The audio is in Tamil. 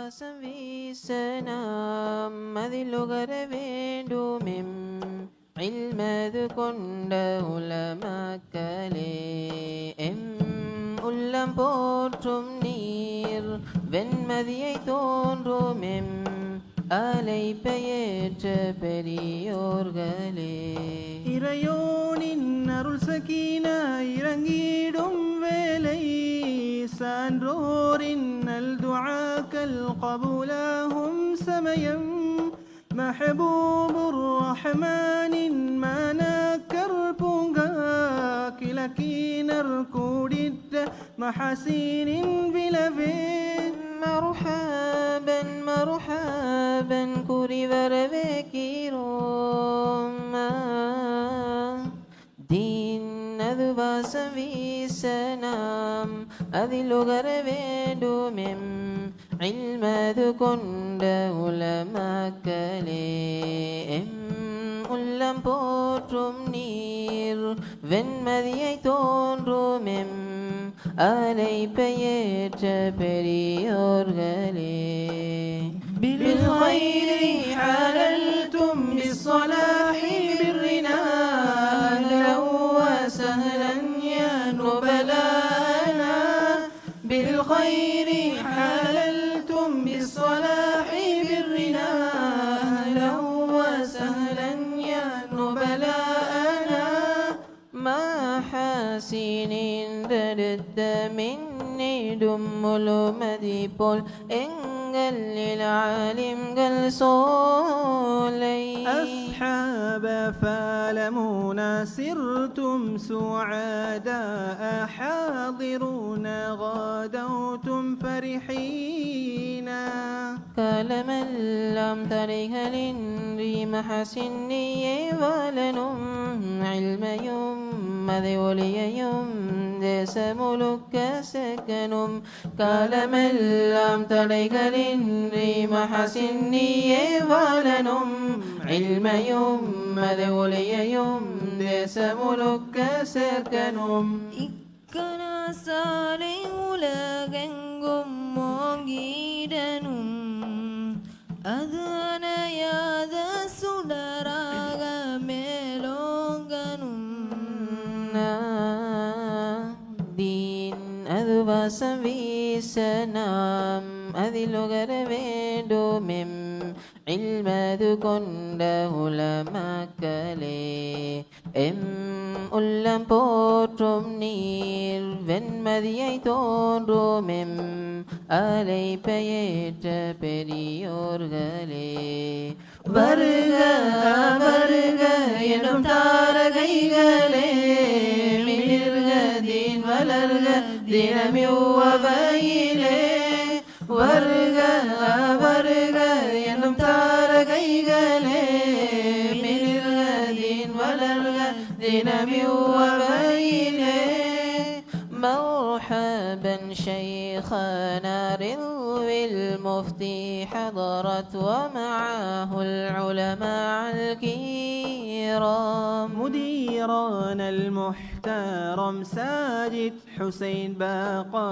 வாசம் வீச நாம் அதில் உகர வேண்டுமெம் இல்மது கொண்ட உலமக்களே எம் உள்ளம் போற்றும் நீர் வெண்மதியை தோன்றுமெம் அலைப்பெயற்ற பெரியோர்களே இறையோனின் அருள் சகீனா இறங்கிடும் வேலை சான்றோரின் நல் துஆக்கள் கபூலாகும் சமயம் மஹபூபுர் ரஹ்மானின் மனக்கர் பூங்கா கிழக்கினர் கூடிட்ட மஹசீனின் விளவே மர்ஹபன் மர்ஹபன் கூறி வரவேற்கிறோம் தீன் அது வாசம் வீச நாம் அதில் உகர வேண்டுமெம் இல்மது கொண்ட உலமக்களே எம் உள்ளம் போற்றும் நீர் வெண்மதியை தோன்றுமெம் அலைப்பெயற்ற பெரியோர்களே بالخير حللتم بالصلاح برنا أهلا وسهلا يا نبلانا بالخير حللتم بالصلاح برنا أهلا وسهلا يا نبلانا மாஹசீனின்றெடுத்த மின்னிடும் முழுமதி போல் எங்களில் ஆலிம்கள் சோலை أصحاب فالمونا سرتم سعداء حاضرون غادوتم فرحين காலமெல்லாம் தடைகளின்றி மஹசின்னியே வாழனும் இல்மையும் மதை ஒளியையும் தேசமுழுக்க செக்கனும் காலமெல்லாம் தடைகளின்றி மஹசின்னியே வாழனும் இல்மையும் மதை ஒளியையும் தேசமுழுக்க சேர்க்கனும் இக்கனாசாலை உலகெங்கும் மோங்கிடனும் அது அணையாத சுடராக மேலோங்கனும் தீன் அது வாசம் வீச நாம் அதில் உகர வேண்டுமெம் இல்மது கொண்ட உலமக்களே எம் உள்ளம் போற்றும் நீர் வெண்மதியை தோன்றுமெம் அலைப்பெயற்ற பெரியோர்களே வருக வருக எனும் தாரகைகளே மிளிர்க தீன் வளர்க தினமிவ்வவையிலே வருக வருக எனும் தாரகைகளே மிளிர்க தீன் வளர்க தினமிவ்வவையிலே مرحبا شيخنا رضوي المفتي حضرت ومعه العلماء الكرام مديرنا المحترم ساجد حسين باقى